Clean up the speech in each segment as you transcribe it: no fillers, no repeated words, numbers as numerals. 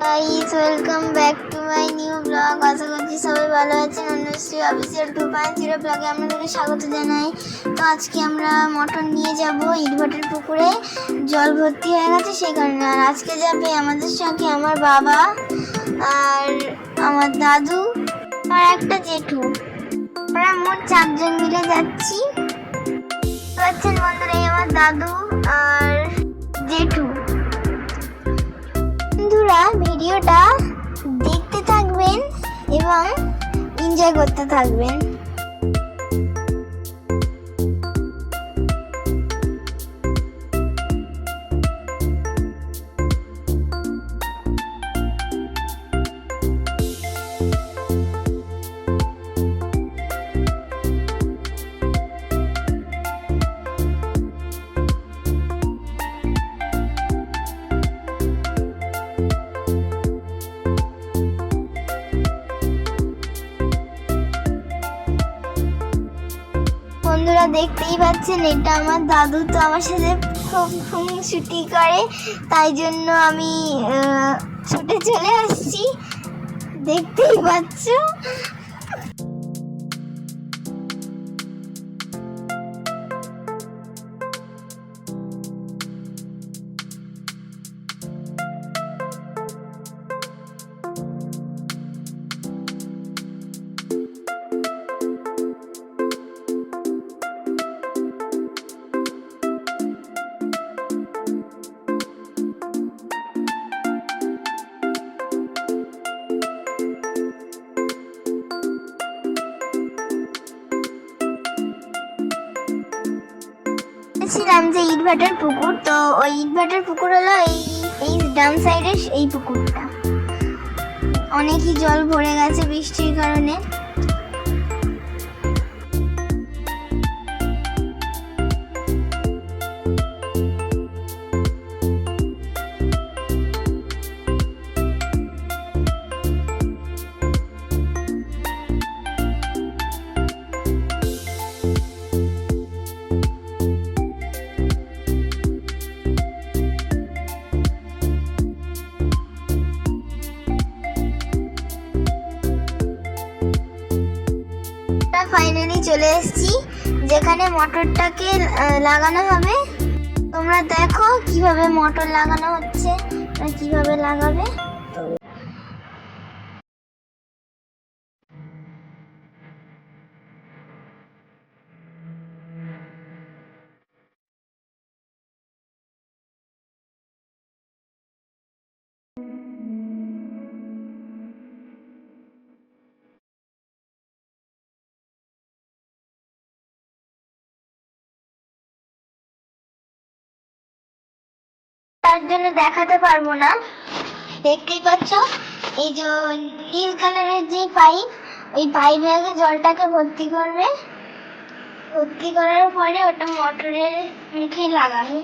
Guys, welcome back to my new blog. আশা করছি সবাই ভালো আছেন। অনুশ্রী অফিসিয়াল 2.0 ব্লগে আপনাদেরকে স্বাগত জানাই। তো আজকে আমরা মটন নিয়ে যাব ইটভাটার পুকুরে। জল ভর্তি হয়ে গেছে সেই কারণে। আর আজকে যাবে আমাদের সঙ্গে আমার বাবা আর আমার দাদু আর একটা জেঠু। আমরা মোট 4 জন মিলে যাচ্ছি। পাচ্ছেন বন্ধুরা, এই আমার দাদু আর জেঠু। বন্ধুরা, ভিডিওটা দেখতে থাকবেন এবং এনজয় করতে থাকবেন। বন্ধুরা, দেখতেই পাচ্ছেন এটা আমার দাদু। তো আমার সাথে খুব ছুটি করে, তাই জন্য আমি ছুটে চলে আসছি, দেখতেই পাচ্ছ। ছিলাম যে ইটভাটার পুকুর, তো ওই ইটভাটার পুকুর হলো এই ডান সাইডের এই পুকুরটা। অনেকই জল ভরে গেছে বৃষ্টির কারণে। ফাইনালি চলে এসেছি যেখানে মোটরটাকে লাগানো হবে। তোমরা দেখো কিভাবে মোটর লাগানো হচ্ছে, কিভাবে লাগাবে। তার জন্য দেখাতে পারবো না। দেখতেই পাচ্ছ এই যে নীল কালারের যে পাইপ, ওই পাইপে আগে জলটাকে ভর্তি করবে। ভর্তি করার পরে ওটা মোটরের মুখে লাগাবে।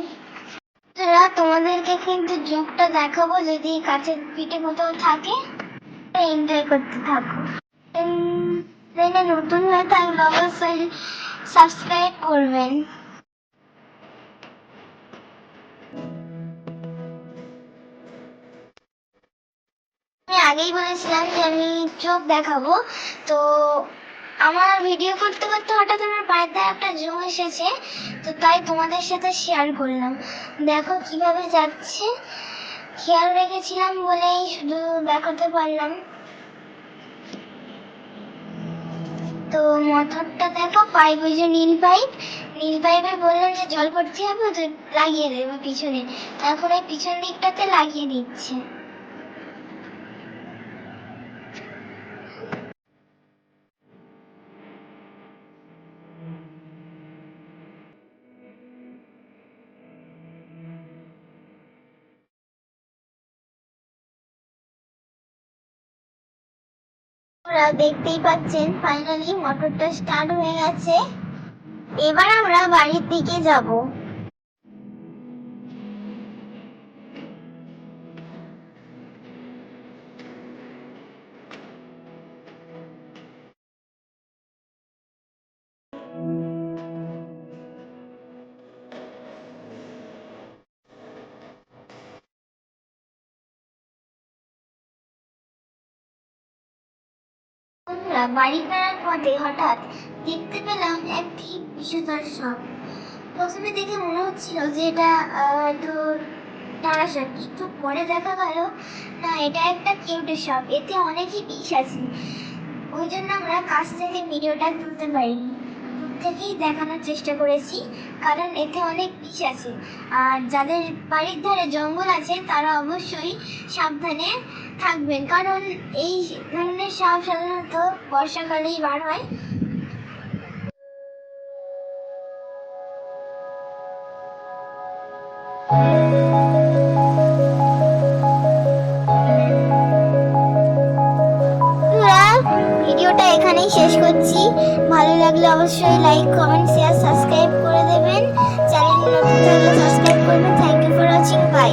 তোমাদেরকে কিন্তু যোগটা দেখাবো, যদি কাছের পিঠে কোথাও থাকে এনজয় করতে থাকো। নতুন হয়ে থাকলে অবশ্যই সাবস্ক্রাইব করবেন। আমি আগেই বলেছিলাম যে আমি চোখ দেখাবো। তো আমার ভিডিও করতে করতে হঠাৎ আমার পায়েতে একটা জং এসেছে, তো তাই তোমাদের সাথে শেয়ার করলাম। দেখো কিভাবে যাচ্ছে, খেয়াল রেখেছিলাম বলেই শুধু দেখাতে পারলাম। তো মোটরটা দেখো, পাইপ ওই যে নীল পাইপে বললাম যে জল ভর্তি হবে, তো লাগিয়ে দেবে পিছনে। এখন এই পিছন দিকটাতে লাগিয়ে দিচ্ছে। দেখতেই পাচ্ছেন ফাইনালি মোটরটা স্টার্ট হয়ে গেছে। এবার আমরা বাড়ির দিকে যাব। বন্ধুরা, বাড়ি ফেরার পথে হঠাৎ দেখতে পেলাম একটি বিষধর সাপ। প্রথমে দেখে মনে হচ্ছিল যে এটা হয়তো টানা সাপ, কিন্তু পরে দেখা গেল না, এটা একটা কেউটে সাপ। এতে অনেকই বিষ আছে, ওই জন্য আমরা কাছ থেকে ভিডিওটা তুলতে পারিনি, দূর থেকেই দেখানোর চেষ্টা করেছি, কারণ এতে অনেক বিষ আছে। আর যাদের বাড়ির ধারে জঙ্গল আছে তারা অবশ্যই সাবধানে থাকবেন, কারণ এই ধরনের সাপ সাধারণত বর্ষাকালেই বার হয়। বন্ধুরা, ভিডিওটা এখানেই শেষ করছি। ভালো লাগলে অবশ্যই লাইক, কমেন্ট, শেয়ার, সাবস্ক্রাইব করে দেবেন। চ্যানেল নতুন থাকলে সাবস্ক্রাইব করবেন। Thank you for watching. By.